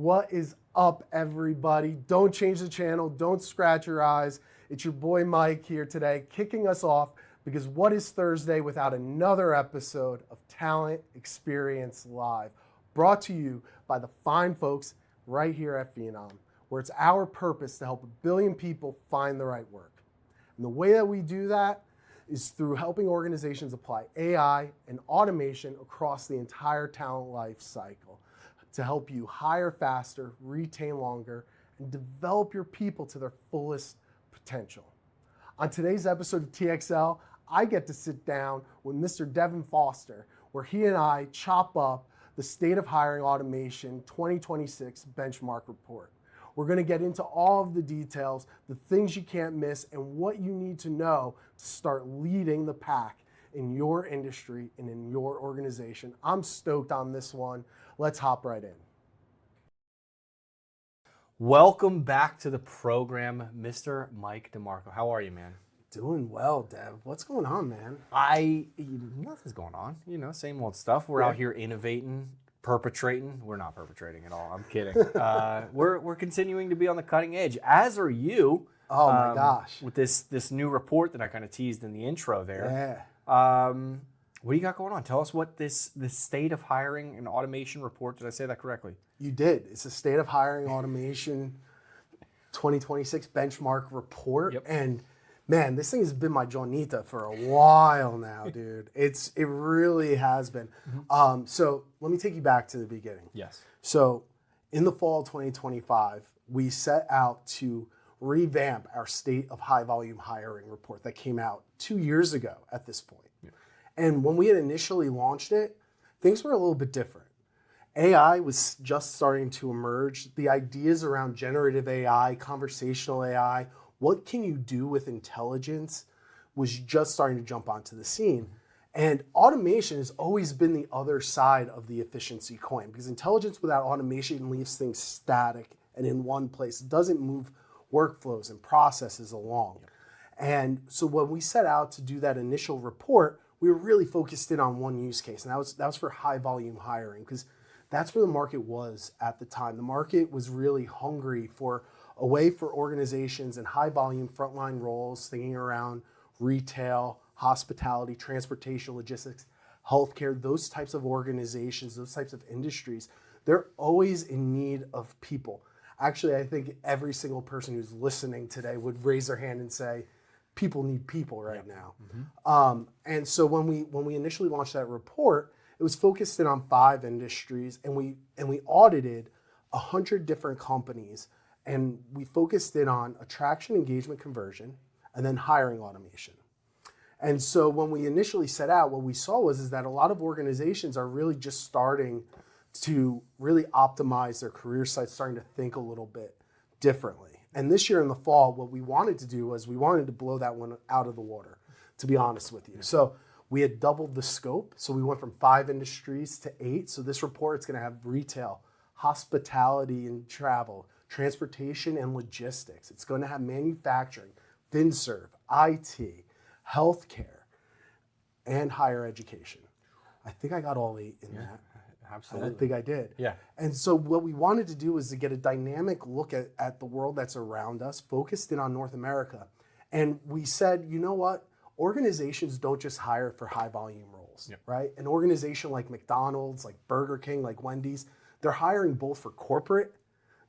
What is up, everybody? Don't change the channel. Don't scratch your eyes. It's your boy Mike here today, kicking us off because what is Thursday without another episode of Talent Experience Live, brought to you by the fine folks right here at Phenom, where it's our purpose to help 1 billion people find the right work. And the way that we do that is through helping organizations apply AI and automation across the entire talent life cycle to help you hire faster, retain longer, and develop your people to their fullest potential. On today's episode of TXL, I get to sit down with Mr. Devin Foster, where he and I chop up the State of Hiring Automation 2026 benchmark report. We're going to get into all of the details, the things you can't miss, and what you need to know to start leading the pack in your industry and in your organization. I'm stoked on this one. Let's hop right in. Welcome back to the program, Mr. Mike DeMarco. How are you, man? Doing well, Dev. What's going on, man? Nothing's going on. You know, same old stuff. We're out here innovating, perpetrating. We're not perpetrating at all. I'm kidding. We're continuing to be on the cutting edge, as are you. Oh my gosh! With this new report that I kind of teased in the intro there. Yeah. What do you got going on? Tell us what this State of Hiring and Automation report. Did I say that correctly? You did. It's a State of Hiring Automation 2026 benchmark report. Yep. And man, this thing has been my Jonita for a while now, dude. It really has been. So let me take you back to the beginning. Yes. So in the fall of 2025, we set out to revamp our State of High Volume Hiring report that came out 2 years ago at this point. Yeah. And when we had initially launched it, things were a little bit different. AI was just starting to emerge. The ideas around generative AI, conversational AI, what can you do with intelligence was just starting to jump onto the scene. And automation has always been the other side of the efficiency coin, because intelligence without automation leaves things static and in one place. It doesn't move workflows and processes along. And so when we set out to do that initial report, we were really focused in on one use case, and that was for high volume hiring, because that's where the market was at the time. The market was really hungry for a way for organizations in high volume frontline roles, thinking around retail, hospitality, transportation, logistics, healthcare, those types of organizations, those types of industries. They're always in need of people. Actually, I think every single person who's listening today would raise their hand and say, people need people right now. Mm-hmm. And so when we initially launched that report, it was focused in on 5 industries, and we audited 100 different companies, and we focused in on attraction, engagement, conversion, and then hiring automation. And so when we initially set out, what we saw was that a lot of organizations are really just starting to really optimize their career sites, starting to think a little bit differently. And this year in the fall, what we wanted to do was we wanted to blow that one out of the water, to be honest with you. So we had doubled the scope. So we went from 5 industries to 8. So this report is going to have retail, hospitality and travel, transportation and logistics. It's going to have manufacturing, FinServe, IT, healthcare, and higher education. I think I got all 8 in that. Absolutely. I think I did. Yeah. And so what we wanted to do was to get a dynamic look at the world that's around us, focused in on North America. And we said, you know what? Organizations don't just hire for high volume roles, right? An organization like McDonald's, like Burger King, like Wendy's, they're hiring both for corporate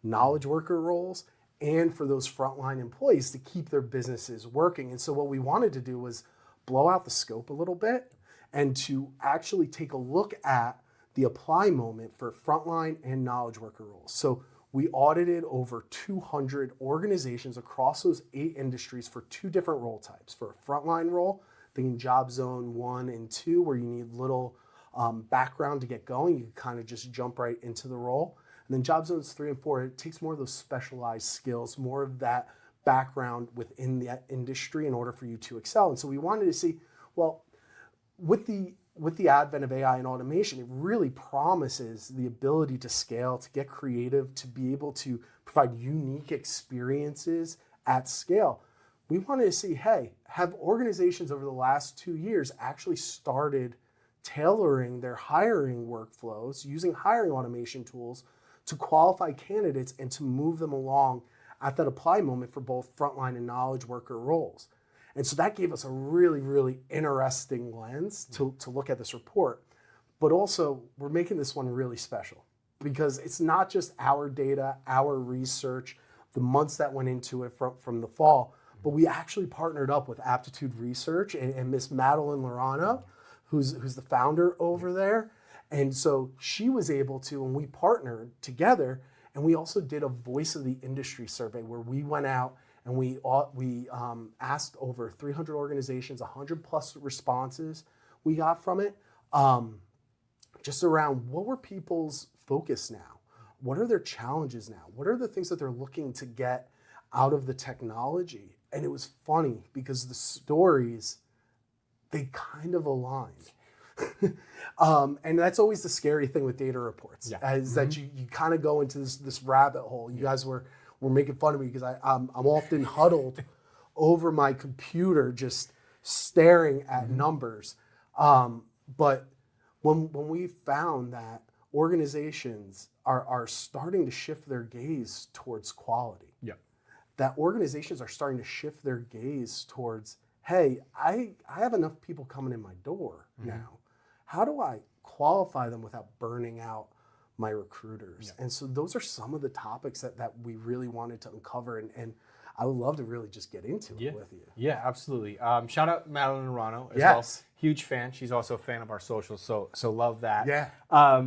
knowledge worker roles and for those frontline employees to keep their businesses working. And so what we wanted to do was blow out the scope a little bit and to actually take a look at the apply moment for frontline and knowledge worker roles. So we audited over 200 organizations across those 8 industries for 2 different role types. For a frontline role, thinking job zone 1 and 2, where you need little background to get going, you can kind of just jump right into the role. And then job zones 3 and 4, it takes more of those specialized skills, more of that background within that industry in order for you to excel. And so we wanted to see, well, with the advent of AI and automation, it really promises the ability to scale, to get creative, to be able to provide unique experiences at scale. We wanted to see, hey, have organizations over the last 2 years actually started tailoring their hiring workflows using hiring automation tools to qualify candidates and to move them along at that apply moment for both frontline and knowledge worker roles. And so that gave us a really, really interesting lens to look at this report. But also, we're making this one really special because it's not just our data, our research, the months that went into it from the fall, but we actually partnered up with Aptitude Research and Miss Madeline Laurano, who's the founder over there. And so she was able to, and we partnered together, and we also did a voice of the industry survey where we went out and we asked over 300 organizations, 100 plus responses we got from it, just around what were people's focus now? What are their challenges now? What are the things that they're looking to get out of the technology? And it was funny because the stories, they kind of aligned. And that's always the scary thing with data reports, is that you kind of go into this rabbit hole. You guys were making fun of me because I'm often huddled over my computer just staring at numbers. But when we found that organizations are starting to shift their gaze towards quality, that organizations are starting to shift their gaze towards, hey, I have enough people coming in my door now. How do I qualify them without burning out my recruiters? And so those are some of the topics that we really wanted to uncover, and I would love to really just get into it with you. Yeah, absolutely. Shout out Madeline Laurano as well. Huge fan. She's also a fan of our socials, so love that. Yeah.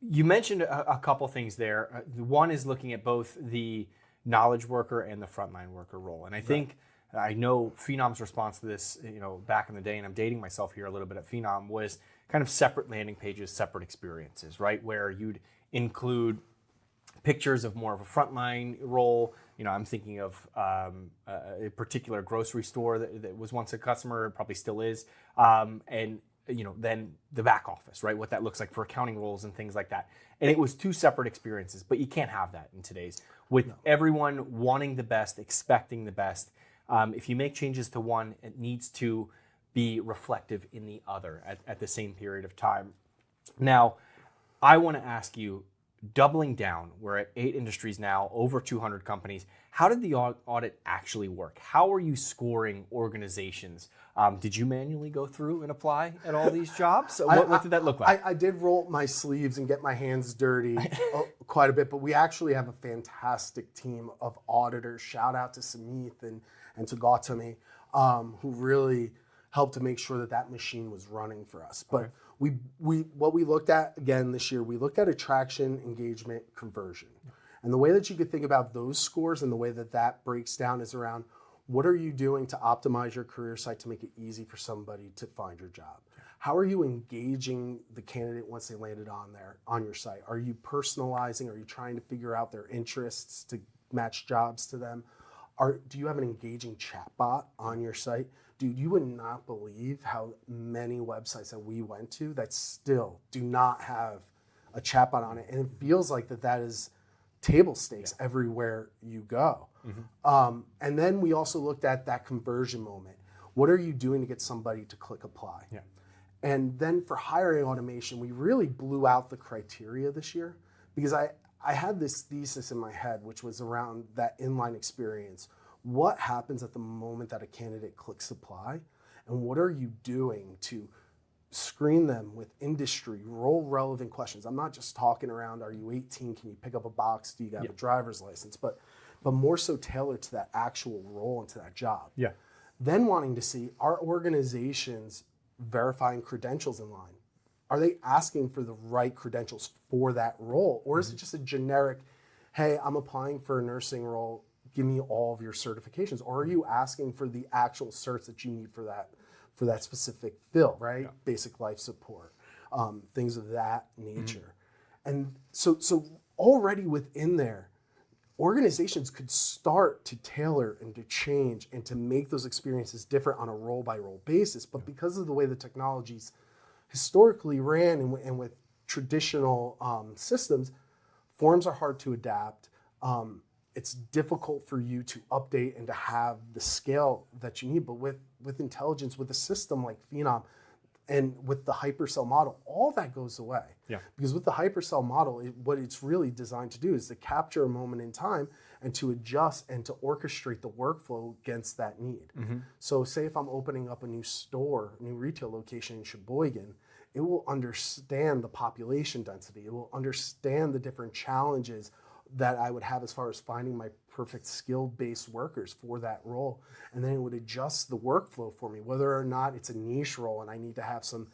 You mentioned a couple things there. One is looking at both the knowledge worker and the frontline worker role. And I think, I know Phenom's response to this, back in the day, and I'm dating myself here a little bit at Phenom, was kind of separate landing pages, separate experiences, right? Where you'd include pictures of more of a frontline role. I'm thinking of a particular grocery store that was once a customer, probably still is. And then the back office, right? What that looks like for accounting roles and things like that. And it was two separate experiences, but you can't have that in today's, with everyone wanting the best, expecting the best. If you make changes to one, it needs to be reflective in the other at the same period of time. Now, I want to ask you, doubling down, we're at 8 industries now, over 200 companies. How did the audit actually work? How are you scoring organizations? Did you manually go through and apply at all these jobs? What did that look like? I did roll up my sleeves and get my hands dirty quite a bit, but we actually have a fantastic team of auditors. Shout out to Samith and to Gautami, who really helped to make sure that machine was running for us. But what we looked at again this year, we looked at attraction, engagement, conversion. And the way that you could think about those scores and the way that breaks down is around, what are you doing to optimize your career site to make it easy for somebody to find your job? How are you engaging the candidate once they landed on your site? Are you personalizing? Are you trying to figure out their interests to match jobs to them? Do you have an engaging chatbot on your site? Dude, you would not believe how many websites that we went to that still do not have a chatbot on it. And it feels like that is table stakes everywhere you go. And then we also looked at that conversion moment. What are you doing to get somebody to click apply? And then for hiring automation, we really blew out the criteria this year because I had this thesis in my head, which was around that inline experience. What happens at the moment that a candidate clicks apply? And what are you doing to screen them with industry, role relevant questions? I'm not just talking around, are you 18? Can you pick up a box? Do you have a driver's license? But more so tailored to that actual role and to that job. Then wanting to see, are organizations verifying credentials in line? Are they asking for the right credentials for that role? Or is it just a generic, hey, I'm applying for a nursing role, give me all of your certifications? Or are you asking for the actual certs that you need for that specific field, right? Basic life support, things of that nature. And so already within there, organizations could start to tailor and to change and to make those experiences different on a role-by-role basis. But because of the way the technologies historically ran and with traditional systems, forms are hard to adapt. It's difficult for you to update and to have the scale that you need. But with intelligence, with a system like Phenom, And with the hypercell model, all that goes away. Yeah. Because with the hypercell model, what it's really designed to do is to capture a moment in time and to adjust and to orchestrate the workflow against that need. So say if I'm opening up a new store, a new retail location in Sheboygan, it will understand the population density. It will understand the different challenges that I would have as far as finding my perfect skill-based workers for that role. And then it would adjust the workflow for me, whether or not it's a niche role and I need to have some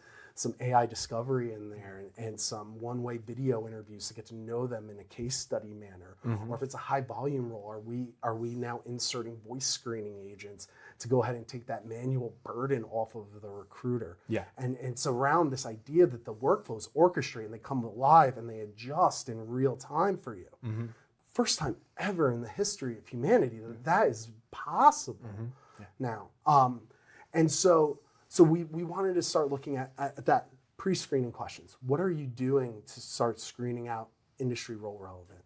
AI discovery in there and some one-way video interviews to get to know them in a case study manner. Or if it's a high volume role, are we now inserting voice screening agents to go ahead and take that manual burden off of the recruiter? Yeah. And it's around this idea that the workflow is orchestrated and they come alive and they adjust in real time for you. First time ever in the history of humanity that is possible now. And so we wanted to start looking at that pre-screening questions. What are you doing to start screening out industry role relevant?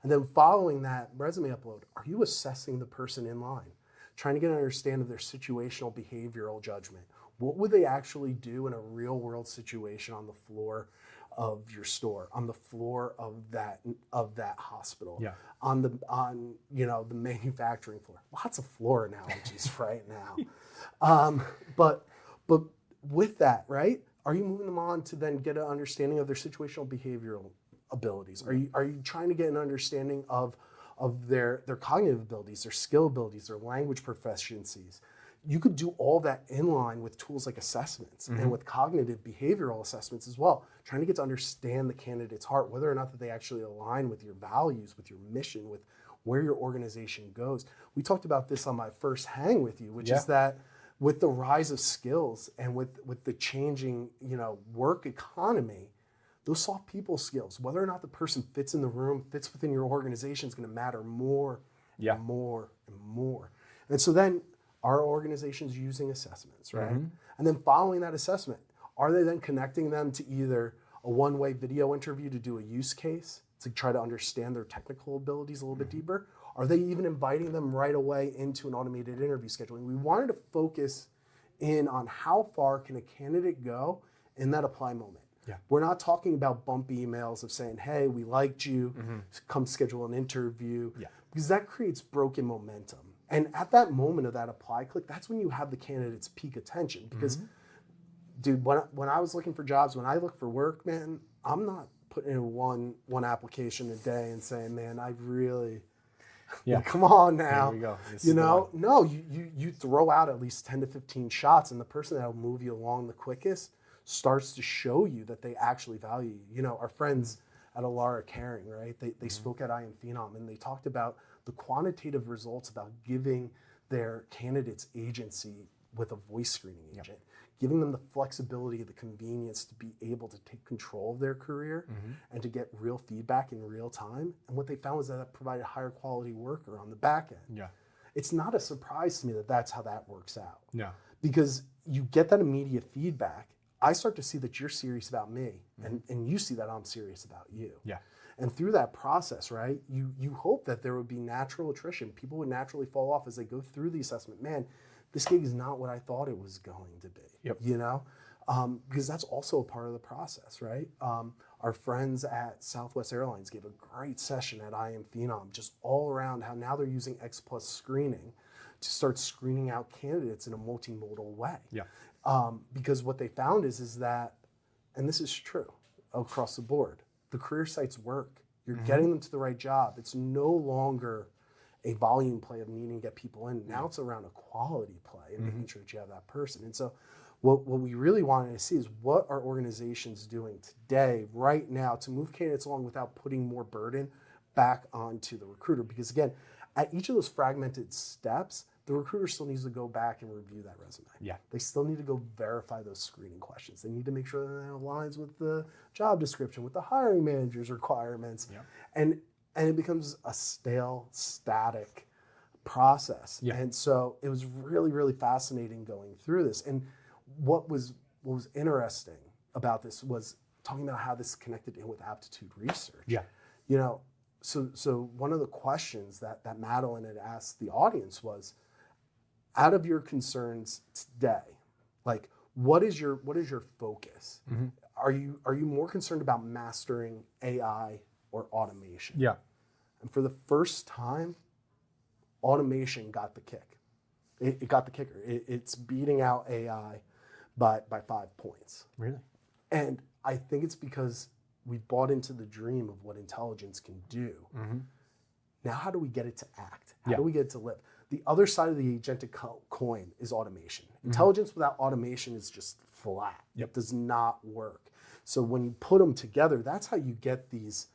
And then following that resume upload, are you assessing the person in line? Trying to get an understanding of their situational behavioral judgment. What would they actually do in a real world situation on the floor of your store, on the floor of that hospital, on the manufacturing floor? Lots of floor analogies right now. But with that, right? Are you moving them on to then get an understanding of their situational behavioral abilities? Are you trying to get an understanding of their cognitive abilities, their skill abilities, their language proficiencies? You could do all that in line with tools like assessments and with cognitive behavioral assessments as well, trying to get to understand the candidate's heart, whether or not that they actually align with your values, with your mission, with where your organization goes. We talked about this on my first hang with you, which is that with the rise of skills and with the changing, work economy, those soft people skills, whether or not the person fits in the room, fits within your organization, is going to matter more and more and more. And so then our organization's using assessments, right? And then following that assessment, are they then connecting them to either a one-way video interview to do a use case to try to understand their technical abilities a little bit deeper? Are they even inviting them right away into an automated interview scheduling? We wanted to focus in on how far can a candidate go in that apply moment. We're not talking about bumpy emails of saying, hey, we liked you, come schedule an interview, because that creates broken momentum. And at that moment of that apply click, that's when you have the candidate's peak attention. Because, dude, when I was looking for jobs, when I look for work, man, I'm not putting in one application a day and saying, man, I really... come on now. Here we go. No, you throw out at least 10 to 15 shots, and the person that'll move you along the quickest starts to show you that they actually value you. Our friends at Alara Caring, right? They spoke at Phenom, and they talked about the quantitative results about giving their candidates agency with a voice screening agent, giving them the flexibility, the convenience to be able to take control of their career and to get real feedback in real time. And what they found was that provided a higher quality worker on the back end. It's not a surprise to me that that's how that works out. Because you get that immediate feedback. I start to see that you're serious about me, and you see that I'm serious about you. And through that process, right, you hope that there would be natural attrition. People would naturally fall off as they go through the assessment. Man, this gig is not what I thought it was going to be, because that's also a part of the process, right? Our friends at Southwest Airlines gave a great session at Phenom, just all around how now they're using X Plus screening to start screening out candidates in a multimodal way. Because what they found is that, and this is true across the board, the career sites work. You're getting them to the right job. It's no longer a volume play of needing to get people in. Now it's around a quality play and making sure that you have that person. And so what we really wanted to see is what are organizations doing today, right now, to move candidates along without putting more burden back onto the recruiter. Because again, at each of those fragmented steps, the recruiter still needs to go back and review that resume. They still need to go verify those screening questions. They need to make sure that it aligns with the job description, with the hiring manager's requirements. And it becomes a stale, static process. And so it was really, really fascinating going through this. And what was interesting about this was talking about how this connected in with Aptitude Research. So one of the questions that Madeline had asked the audience was, out of your concerns today, like, what is your focus? Are you more concerned about mastering AI or automation? Yeah. And for the first time, automation got the kick. It got the kicker. It's beating out AI by 5 points. Really? And I think it's because we bought into the dream of what intelligence can do. Now, how do we get it to act? How do we get it to live? The other side of the agentic coin is automation. Intelligence without automation is just flat. It does not work. So when you put them together, that's how you get these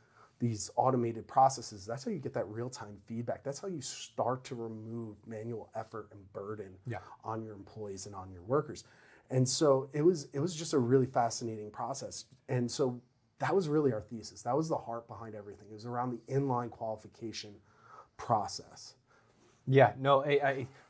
automated processes. That's how you get that real-time feedback. That's how you start to remove manual effort and burden on your employees and on your workers. And so it was just a really fascinating process. And so that was really our thesis. That was the heart behind everything. It was around the inline qualification process. Yeah, no,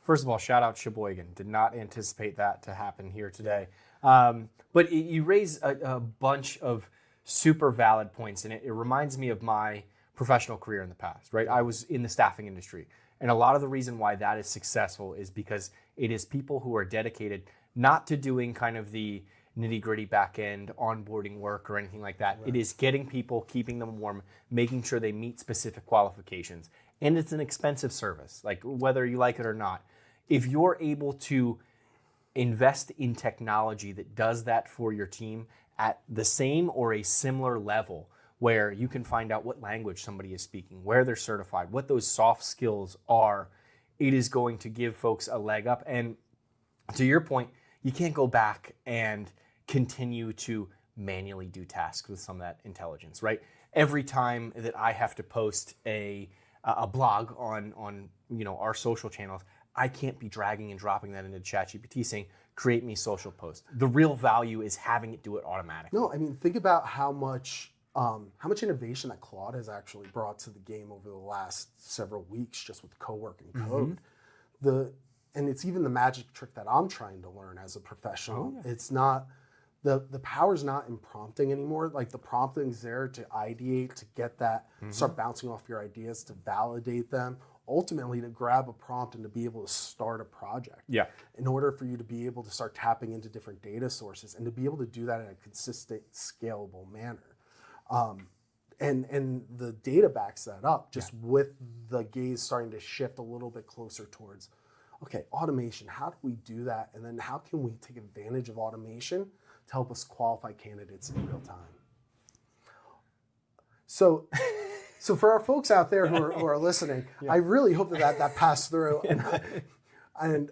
first of all, shout out Sheboygan. Did not anticipate that to happen here today. But you raise a bunch of super valid points, and it reminds me of my professional career in the past, right? I was in the staffing industry, and a lot of the reason why that is successful is because it is people who are dedicated not to doing kind of the nitty-gritty back-end onboarding work or anything like that. Right. It is getting people, keeping them warm, making sure they meet specific qualifications. And it's an expensive service, like whether you like it or not. If you're able to invest in technology that does that for your team at the same or a similar level, where you can find out what language somebody is speaking, where they're certified, what those soft skills are, it is going to give folks a leg up. And to your point, you can't go back and continue to manually do tasks with some of that intelligence, right? Every time that I have to post a blog on our social channels, I can't be dragging and dropping that into ChatGPT saying, create me social post. The real value is having it do it automatically. No, I mean, think about how much innovation that Claude has actually brought to the game over the last several weeks, just with co-work and code. And it's even the magic trick that I'm trying to learn as a professional. It's not, the power's not in prompting anymore. Like the prompting's there to ideate, to get that, start bouncing off your ideas, to validate them, ultimately to grab a prompt and to be able to start a project. Yeah. In order for you to be able to start tapping into different data sources and to be able to do that in a consistent, scalable manner. And the data backs that up, just with the gaze starting to shift a little bit closer towards, okay, automation, how do we do that? And then how can we take advantage of automation to help us qualify candidates in real time? So for our folks out there who are listening, I really hope that passed through. And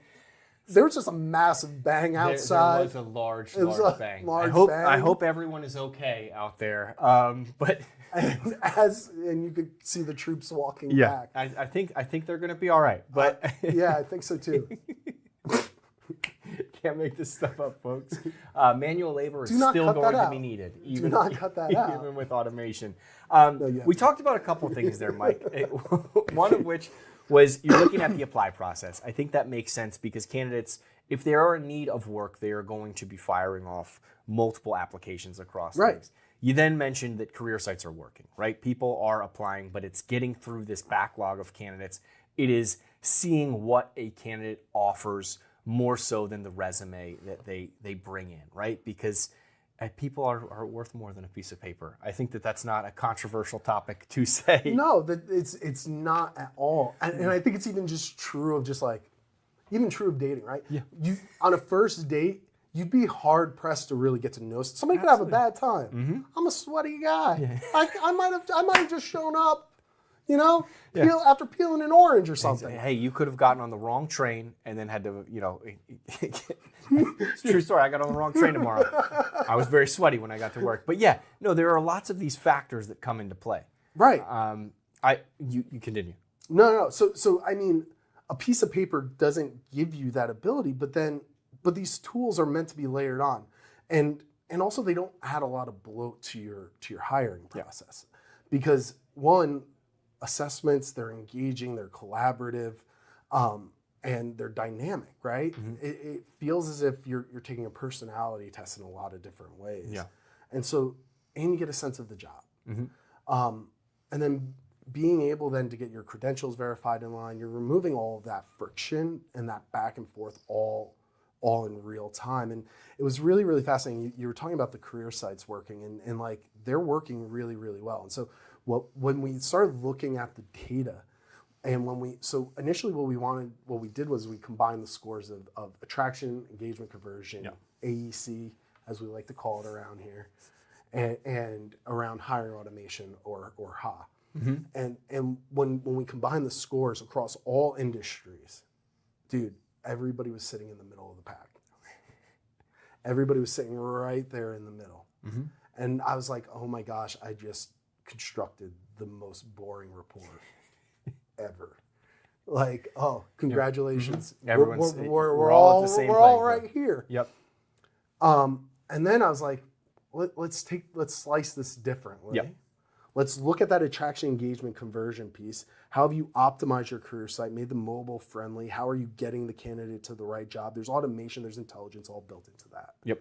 there was just a massive bang outside. There was a large bang. Bang. I hope everyone is okay out there. But and you could see the troops walking back. I think they're going to be all right. But I think so too. Can't make this stuff up, folks. Manual labor is still going to be needed. Do not cut that out. Even with automation. We talked about a couple of things there, Mike. One of which was you're looking at the apply process. I think that makes sense because candidates, if they are in need of work, they are going to be firing off multiple applications across things. You then mentioned that career sites are working, right? People are applying, but it's getting through this backlog of candidates. It is seeing what a candidate offers more so than the resume that they bring in, right? Because people are worth more than a piece of paper. I think that's not a controversial topic to say. No, it's not at all. And I think it's even just true of even true of dating, right? Yeah. You on a first date, you'd be hard pressed to really get to know somebody. Could have a bad time. I'm a sweaty guy. Yeah. I might have just shown up, after peeling an orange or something. Hey, you could have gotten on the wrong train and then had to, it's a true story. I got on the wrong train tomorrow. I was very sweaty when I got to work. But there are lots of these factors that come into play. Right. You continue. No. So I mean, a piece of paper doesn't give you that ability, but these tools are meant to be layered on. And also they don't add a lot of bloat to your hiring process. Because one, assessments, they're engaging, they're collaborative, and they're dynamic, right? It feels as if you're taking a personality test in a lot of different ways. Yeah. And you get a sense of the job. And then being able then to get your credentials verified in line, you're removing all of that friction and that back and forth all all in real time. And it was really, really fascinating. You were talking about the career sites working, and like they're working really, really well. And so when we started looking at the data, and so initially what we did was we combined the scores of attraction, engagement, conversion, AEC, as we like to call it around here, and around hiring automation or HA. And when we combined the scores across all industries, dude, everybody was sitting in the middle of the pack. Everybody was sitting right there in the middle. And I was like, oh my gosh, I just constructed the most boring report ever. Like, oh, congratulations. Everyone's We're all all at the same we're all playing right here. Yep. And then I was like, let's slice this differently. Yep. Let's look at that attraction, engagement, conversion piece. How have you optimized your career site, made them mobile friendly? How are you getting the candidate to the right job? There's automation, there's intelligence all built into that. Yep.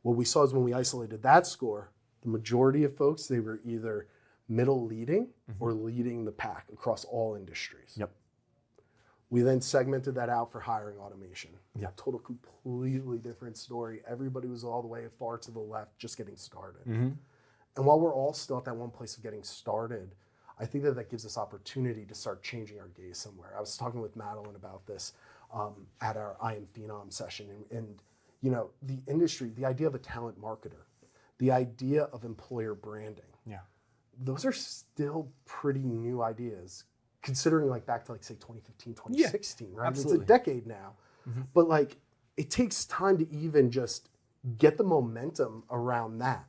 What we saw is when we isolated that score, the majority of folks, they were either middle leading or leading the pack across all industries. Yep. We then segmented that out for hiring automation. Yep. Total completely different story. Everybody was all the way far to the left, just getting started. And while we're all still at that one place of getting started, I think that gives us opportunity to start changing our gaze somewhere. I was talking with Madeline about this at our I Am Phenom session. And you know, the industry, the idea of a talent marketer, the idea of employer branding, those are still pretty new ideas, considering like back to like say 2015, 2016, right? Absolutely. It's a decade now. But like it takes time to even just get the momentum around that.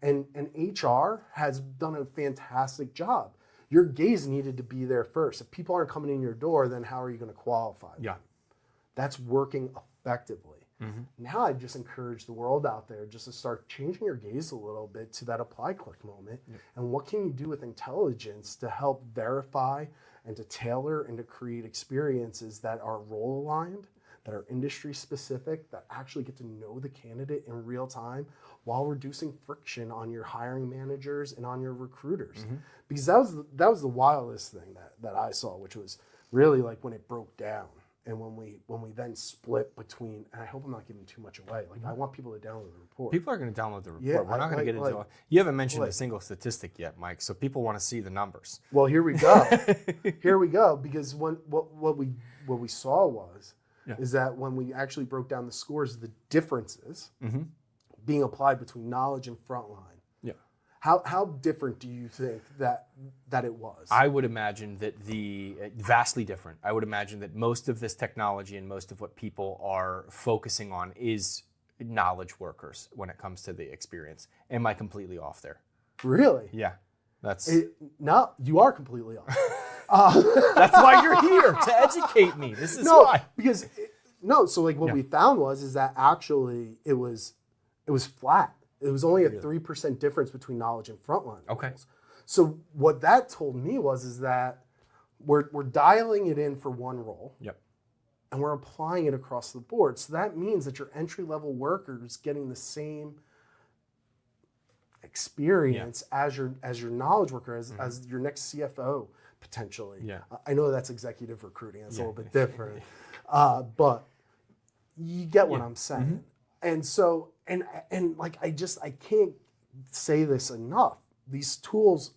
And HR has done a fantastic job. Your gaze needed to be there first. If people aren't coming in your door, then how are you going to qualify them? That's working effectively. Now I just encourage the world out there just to start changing your gaze a little bit to that apply click moment. And what can you do with intelligence to help verify and to tailor and to create experiences that are role aligned, that are industry specific, that actually get to know the candidate in real time while reducing friction on your hiring managers and on your recruiters. Because that was the wildest thing that I saw, which was really like when it broke down. And when we then split between, and I hope I'm not giving too much away. Like I want people to download the report. People are going to download the report. Yeah, We're not going to get into like, you haven't mentioned a single statistic yet, Mike. So people want to see the numbers. Well, here we go. Here we go. Because what we saw was is that when we actually broke down the scores, the differences being applied between knowledge and frontline. How different do you think that it was? I would imagine that vastly different. I would imagine that most of this technology and most of what people are focusing on is knowledge workers when it comes to the experience. Am I completely off there? Really? Yeah. No, you are completely off. That's why you're here, to educate me. This is why. Because so like what we found is that actually it was flat. It was only a 3% difference between knowledge and frontline roles. So what that told me is that we're dialing it in for one role. And we're applying it across the board. So that means that your entry-level worker is getting the same experience as your knowledge worker, as your next CFO potentially. I know that's executive recruiting. That's a little bit different. But you get what I'm saying. And so, and like, I can't say this enough. These tools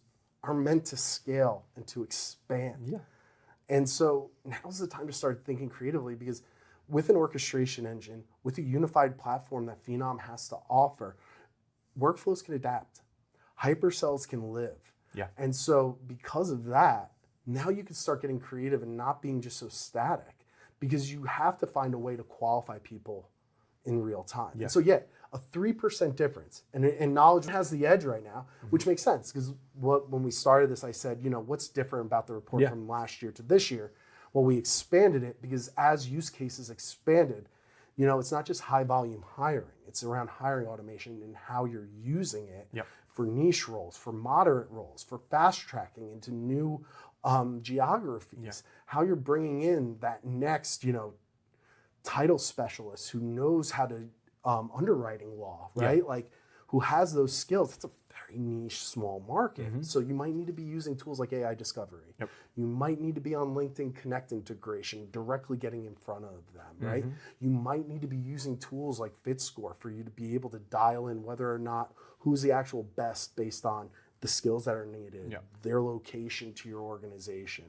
are meant to scale and to expand. And so now's the time to start thinking creatively, because with an orchestration engine, with a unified platform that Phenom has to offer, workflows can adapt. Hypercells can live. And so because of that, now you can start getting creative and not being just so static, because you have to find a way to qualify people in real time. And so a 3% difference, and knowledge has the edge right now, which makes sense, because when we started this, I said, what's different about the report from last year to this year? Well, we expanded it because as use cases expanded, it's not just high volume hiring, it's around hiring automation and how you're using it for niche roles, for moderate roles, for fast tracking into new geographies, how you're bringing in that next, title specialist who knows how to underwriting law, right? Like who has those skills, it's a very niche, small market. So you might need to be using tools like AI discovery. Yep. You might need to be on LinkedIn Connect integration, directly getting in front of them, right? You might need to be using tools like FitScore for you to be able to dial in whether or not who's the actual best based on the skills that are needed, their location to your organization,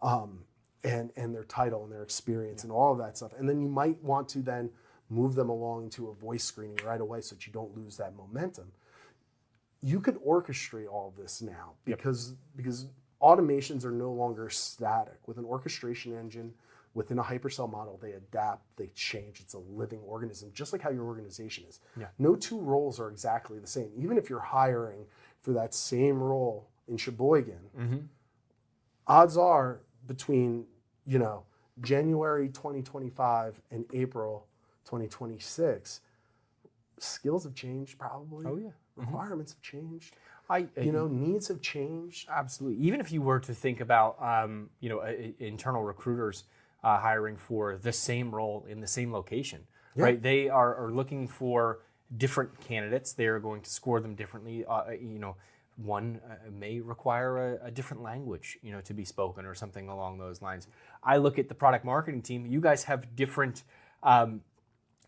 and their title and their experience and all of that stuff. And then you might want to then move them along to a voice screening right away so that you don't lose that momentum. You could orchestrate all of this now because automations are no longer static. With an orchestration engine, within a hypercell model, they adapt, they change. It's a living organism, just like how your organization is. No two roles are exactly the same. Even if you're hiring for that same role in Sheboygan, odds are between, January 2025 and April 2026, skills have changed probably. Oh, yeah. Requirements have changed. Needs have changed. Absolutely. Even if you were to think about, internal recruiters hiring for the same role in the same location, right? They are looking for different candidates. They are going to score them differently. One may require a different language, to be spoken or something along those lines. I look at the product marketing team. You guys have different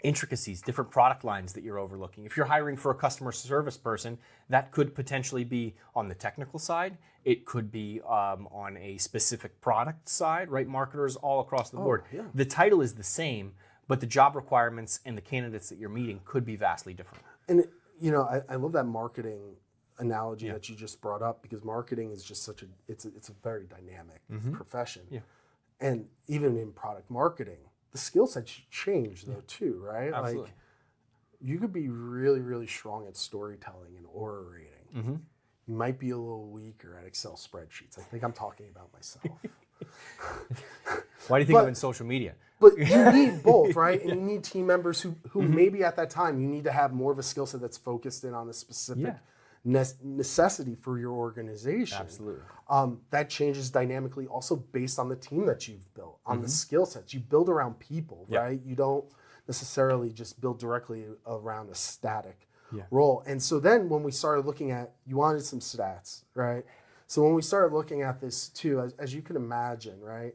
intricacies, different product lines that you're overlooking. If you're hiring for a customer service person, that could potentially be on the technical side. It could be on a specific product side, right? Marketers all across the board. The title is the same, but the job requirements and the candidates that you're meeting could be vastly different. And, I love that marketing analogy that you just brought up, because marketing is just it's a very dynamic profession. And even in product marketing, the skill sets change though too, right? Absolutely. Like you could be really, really strong at storytelling and orating. You might be a little weaker at Excel spreadsheets. I think I'm talking about myself. Why do you think I'm in social media? But you need both, right? And you need team members who maybe at that time you need to have more of a skill set that's focused in on a specific necessity for your organization. Absolutely. That changes dynamically also based on the team that you've built, on the skill sets. You build around people, right? You don't necessarily just build directly around a static role. And so then when we started looking at, you wanted some stats, right? So when we started looking at this too, as you can imagine, right?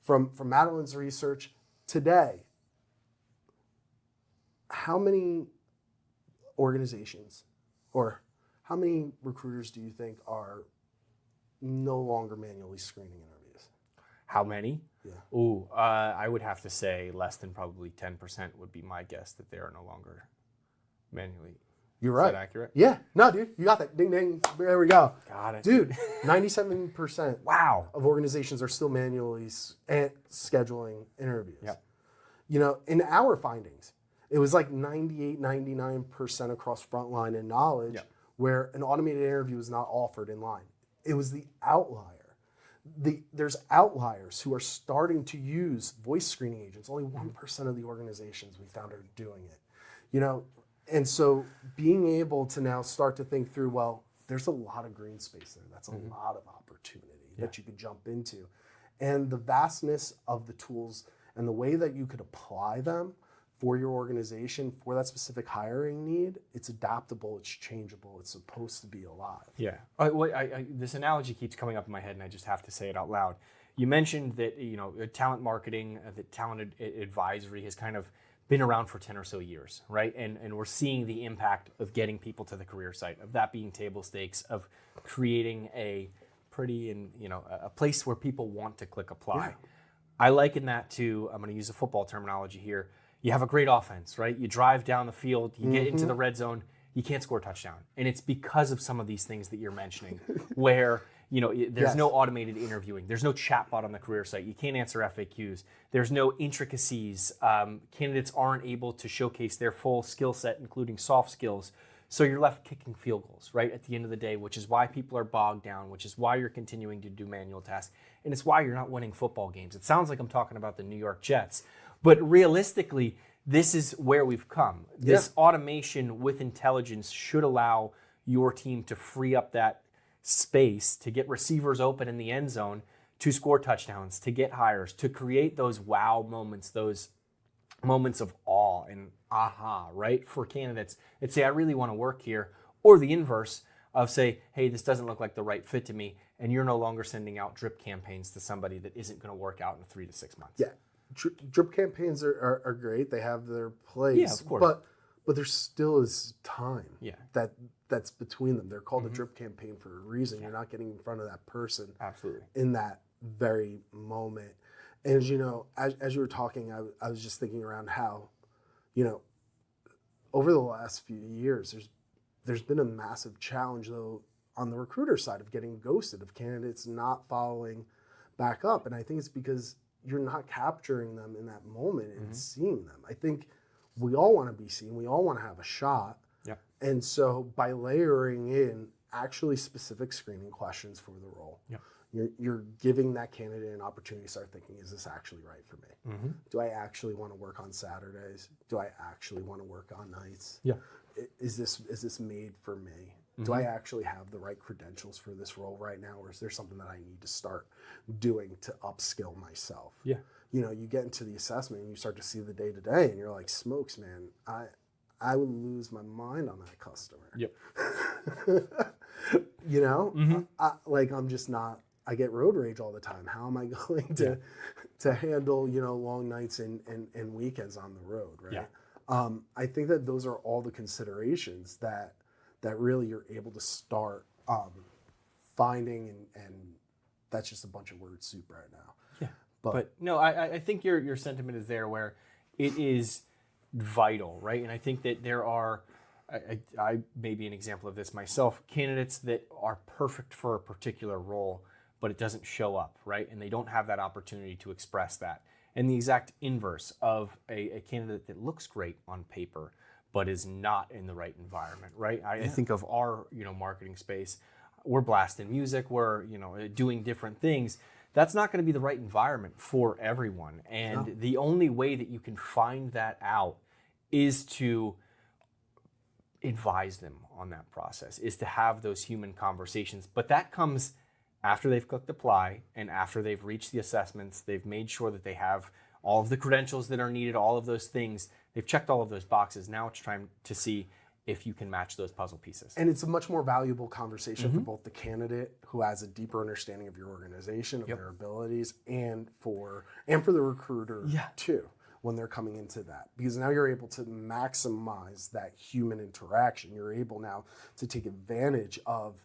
From Madeline's research today, how many organizations or how many recruiters do you think are no longer manually screening interviews? How many? Yeah. Ooh, I would have to say less than probably 10% would be my guess that they are no longer manually. You're right. Is that accurate? Yeah. No, dude, you got that. Ding, ding. There we go. Got it. Dude, 97% Wow. of organizations are still manually scheduling interviews. Yep. In our findings, it was like 98, 99% across frontline and knowledge where an automated interview is not offered in line. It was the outlier. There's outliers who are starting to use voice screening agents. Only 1% of the organizations we found are doing it. And so being able to now start to think through, well, there's a lot of green space there. That's a lot of opportunity that you could jump into. And the vastness of the tools and the way that you could apply them for your organization, for that specific hiring need, it's adaptable, it's changeable, it's supposed to be alive. Yeah. This analogy keeps coming up in my head, and I just have to say it out loud. You mentioned that, talent marketing, that talent advisory has kind of been around for 10 or so years, right? And we're seeing the impact of getting people to the career site, of that being table stakes, of creating a pretty and, a place where people want to click apply. Yeah. I liken that to, I'm going to use a football terminology here. You have a great offense, right? You drive down the field, you get into the red zone, you can't score a touchdown. And it's because of some of these things that you're mentioning where, there's no automated interviewing. There's no chatbot on the career site. You can't answer FAQs. There's no intricacies. Candidates aren't able to showcase their full skill set, including soft skills. So you're left kicking field goals, right, at the end of the day, which is why people are bogged down, which is why you're continuing to do manual tasks. And it's why you're not winning football games. It sounds like I'm talking about the New York Jets. But realistically, this is where we've come. This automation with intelligence should allow your team to free up that space to get receivers open in the end zone, to score touchdowns, to get hires, to create those wow moments, those moments of awe and aha, right, for candidates that say, I really want to work here, or the inverse of say, hey, this doesn't look like the right fit to me, and you're no longer sending out drip campaigns to somebody that isn't going to work out in 3 to 6 months. Yeah, drip campaigns are great. They have their place. Yeah, of course. But there still is time. Yeah. That's between them. They're called a drip campaign for a reason. You're not getting in front of that person. Absolutely. In that very moment. And as you know, as you were talking, I was just thinking around how, over the last few years, there's been a massive challenge though on the recruiter side of getting ghosted, of candidates not following back up. And I think it's because you're not capturing them in that moment and seeing them. I think we all want to be seen. We all want to have a shot. Yeah. And so by layering in actually specific screening questions for the role, you're giving that candidate an opportunity to start thinking, is this actually right for me? Do I actually want to work on Saturdays? Do I actually want to work on nights? Yeah. Is this made for me? Do I actually have the right credentials for this role right now, or is there something that I need to start doing to upskill myself? Yeah. You get into the assessment and you start to see the day to day, and you're like, smokes, man, I would lose my mind on that customer. Yep. I'm just not. I get road rage all the time. How am I going to handle long nights and weekends on the road, right? Yeah. I think that those are all the considerations that really you're able to start finding, and that's just a bunch of word soup right now. Yeah. But no, I think your sentiment is there where it is vital, right? And I think that there are, I may be an example of this myself, candidates that are perfect for a particular role, but it doesn't show up, right? And they don't have that opportunity to express that. And the exact inverse of a candidate that looks great on paper, but is not in the right environment, right? I think of our, marketing space. We're blasting music, we're, doing different things. That's not going to be the right environment for everyone. And the only way that you can find that out is to advise them on that process, is to have those human conversations. But that comes after they've clicked apply and after they've reached the assessments, they've made sure that they have all of the credentials that are needed, all of those things. They've checked all of those boxes. Now it's time to see if you can match those puzzle pieces. And it's a much more valuable conversation for both the candidate who has a deeper understanding of your organization, of their abilities, and for the recruiter too, when they're coming into that. Because now you're able to maximize that human interaction. You're able now to take advantage of,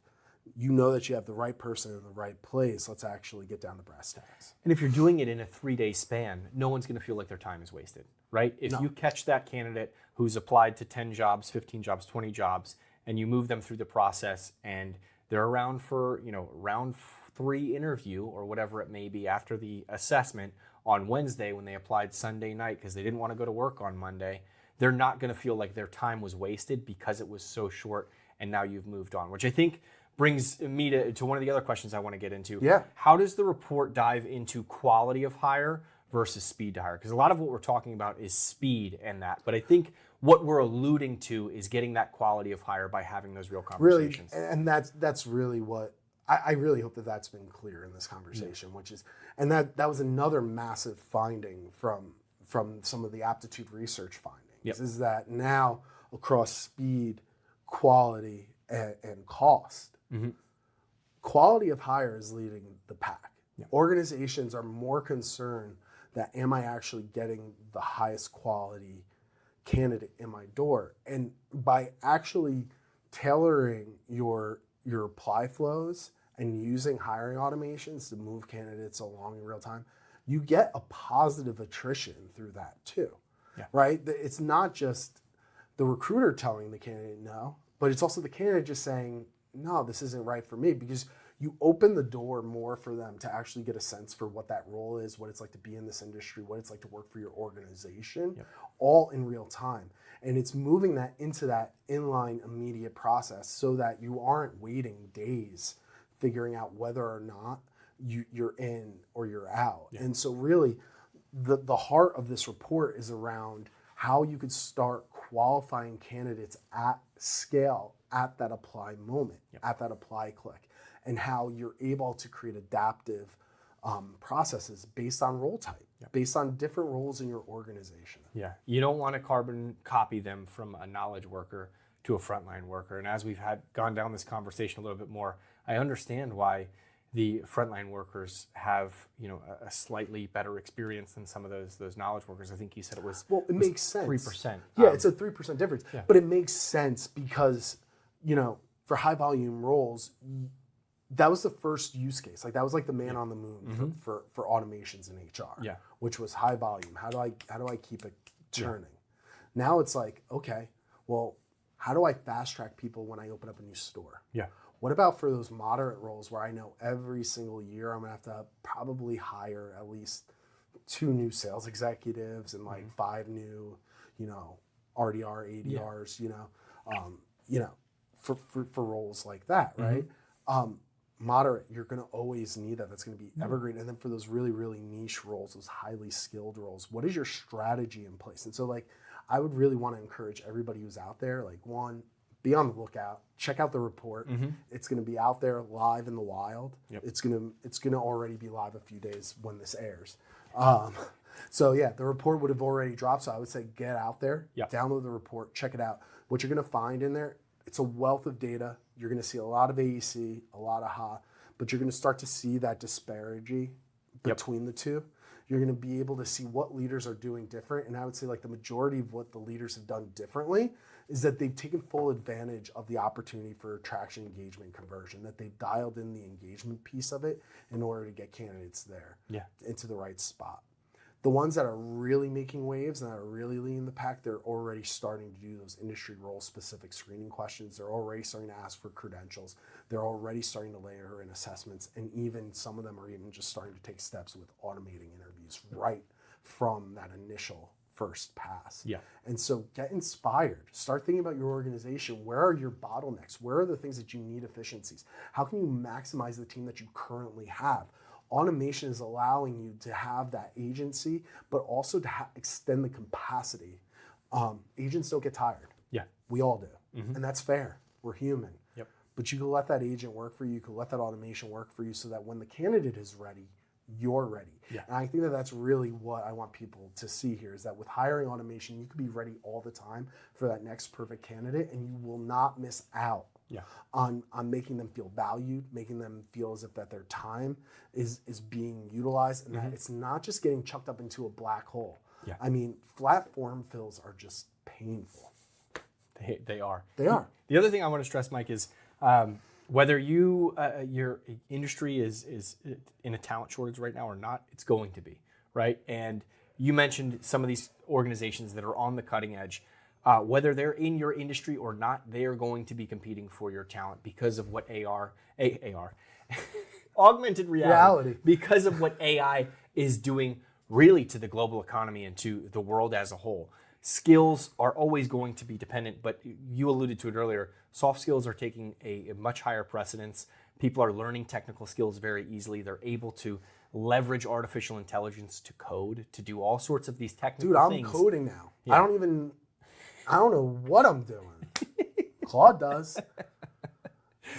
that you have the right person in the right place. Let's actually get down to brass tacks. And if you're doing it in a 3-day span, no one's going to feel like their time is wasted, right? If you catch that candidate who's applied to 10 jobs, 15 jobs, 20 jobs, and you move them through the process and they're around for, round 3 interview or whatever it may be after the assessment on Wednesday when they applied Sunday night because they didn't want to go to work on Monday, they're not going to feel like their time was wasted because it was so short and now you've moved on, which I think brings me to one of the other questions I want to get into. Yeah. How does the report dive into quality of hire versus speed to hire? Because a lot of what we're talking about is speed and that, but I think what we're alluding to is getting that quality of hire by having those real conversations. Really, and that's really what I really hope that's been clear in this conversation, which is, and that was another massive finding from some of the Aptitude Research findings, is that now across speed, quality, and cost, quality of hire is leading the pack. Organizations are more concerned that am I actually getting the highest quality candidate in my door? And by actually tailoring your apply flows and using hiring automations to move candidates along in real time, you get a positive attrition through that too, right? It's not just the recruiter telling the candidate no, but it's also the candidate just saying, no, this isn't right for me, because you open the door more for them to actually get a sense for what that role is, what it's like to be in this industry, what it's like to work for your organization, all in real time. And it's moving that into that inline immediate process so that you aren't waiting days figuring out whether or not you're in or you're out. And so really the heart of this report is around how you could start qualifying candidates at scale at that apply moment, at that apply click, and how you're able to create adaptive processes based on role type, based on different roles in your organization. Yeah, you don't want to carbon copy them from a knowledge worker to a frontline worker. And as we've gone down this conversation a little bit more, I understand why the frontline workers have, a slightly better experience than some of those knowledge workers. I think you said it was it makes sense. 3%. Yeah, it's a 3% difference, Yeah. but it makes sense because for high volume roles, that was the first use case. Like that was like the man on the moon for automations in HR. Yeah. Which was high volume. How do I keep it churning? Yeah. Now it's like, okay, well, how do I fast track people when I open up a new store? Yeah. What about for those moderate roles where I know every single year I'm gonna have to probably hire at least 2 new sales executives and like 5 new, RDR, ADRs, for roles like that, right? Moderate, you're going to always need that. That's going to be evergreen. And then for those really, really niche roles, those highly skilled roles, what is your strategy in place? And so like, I would really want to encourage everybody who's out there, like one, be on the lookout, check out the report. It's going to be out there live in the wild. Yep. It's going to already be live a few days when this airs. So yeah, the report would have already dropped. So I would say get out there, download the report, check it out. What you're going to find in there, it's a wealth of data. You're going to see a lot of AEC, a lot of HA, but you're going to start to see that disparity between the two. You're going to be able to see what leaders are doing different. And I would say like the majority of what the leaders have done differently is that they've taken full advantage of the opportunity for attraction, engagement, conversion, that they've dialed in the engagement piece of it in order to get candidates there into the right spot. The ones that are really making waves and that are really leading the pack, they're already starting to do those industry role specific screening questions. They're already starting to ask for credentials. They're already starting to layer in assessments. And even some of them are even just starting to take steps with automating interviews right from that initial first pass. Yeah. And so get inspired. Start thinking about your organization. Where are your bottlenecks? Where are the things that you need efficiencies? How can you maximize the team that you currently have? Automation is allowing you to have that agency, but also to extend the capacity. Agents don't get tired. Yeah. We all do. And that's fair. We're human. Yep. But you can let that agent work for you. You can let that automation work for you so that when the candidate is ready, you're ready. Yeah. And I think that that's really what I want people to see here is that with hiring automation, you can be ready all the time for that next perfect candidate and you will not miss out on making them feel valued, making them feel as if that their time is being utilized and that it's not just getting chucked up into a black hole. Yeah. I mean, flat form fills are just painful. They are. They are. The other thing I want to stress, Mike, is whether your industry is in a talent shortage right now or not, it's going to be, right? And you mentioned some of these organizations that are on the cutting edge. Whether they're in your industry or not, they are going to be competing for your talent because of what augmented reality, because of what AI is doing really to the global economy and to the world as a whole. Skills are always going to be dependent, but you alluded to it earlier. Soft skills are taking a much higher precedence. People are learning technical skills very easily. They're able to leverage artificial intelligence to code, to do all sorts of these technical things. Dude, I'm coding now. Yeah. I don't know what I'm doing. Claude does.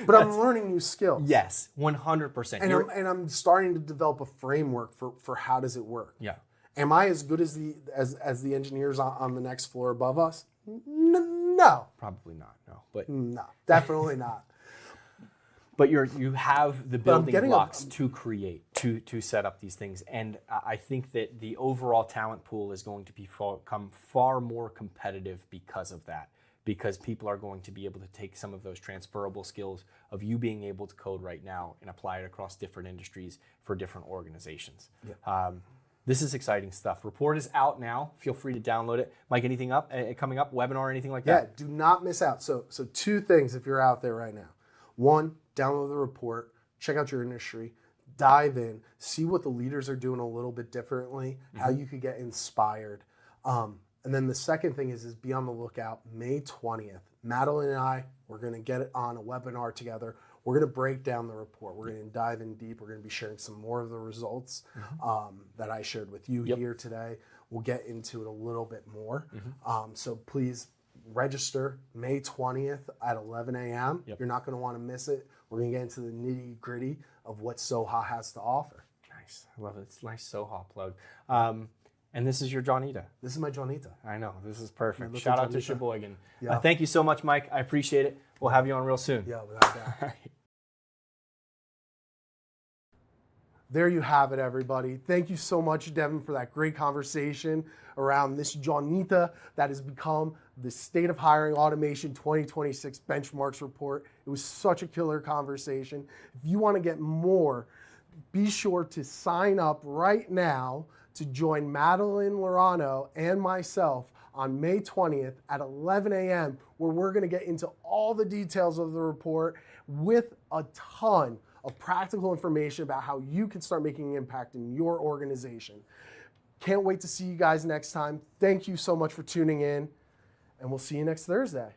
But I'm learning new skills. Yes, 100%. And I'm starting to develop a framework for how does it work. Yeah. Am I as good as the engineers on the next floor above us? No. Probably not, no. But no, definitely not. But you have the building blocks to create, to set up these things. And I think that the overall talent pool is going to become far more competitive because of that. Because people are going to be able to take some of those transferable skills of you being able to code right now and apply it across different industries for different organizations. Yeah. This is exciting stuff. Report is out now. Feel free to download it. Mike, anything coming up, webinar, anything like that? Yeah, do not miss out. So 2 things if you're out there right now. 1, download the report, check out your industry, dive in, see what the leaders are doing a little bit differently, how you could get inspired. And then the second thing is be on the lookout. May 20th, Madeline and I, we're going to get it on a webinar together. We're going to break down the report. We're going to dive in deep. We're going to be sharing some more of the results that I shared with you here today. We'll get into it a little bit more. So please register May 20th at 11 a.m. You're not going to want to miss it. We're going to get into the nitty gritty of what Soha has to offer. Nice. I love it. It's a nice Soha plug. And this is your Johnita. This is my Johnita. I know. This is perfect. Little Shout out to Johnita. Sheboygan. Yeah. Thank you so much, Mike. I appreciate it. We'll have you on real soon. Yeah, without doubt. All right. There you have it, everybody. Thank you so much, Devin, for that great conversation around this Johnita that has become the State of Hiring Automation 2026 Benchmarks Report. It was such a killer conversation. If you want to get more, be sure to sign up right now to join Madeline Laurano and myself on May 20th at 11 a.m., where we're going to get into all the details of the report with a ton of practical information about how you can start making an impact in your organization. Can't wait to see you guys next time. Thank you so much for tuning in, and we'll see you next Thursday.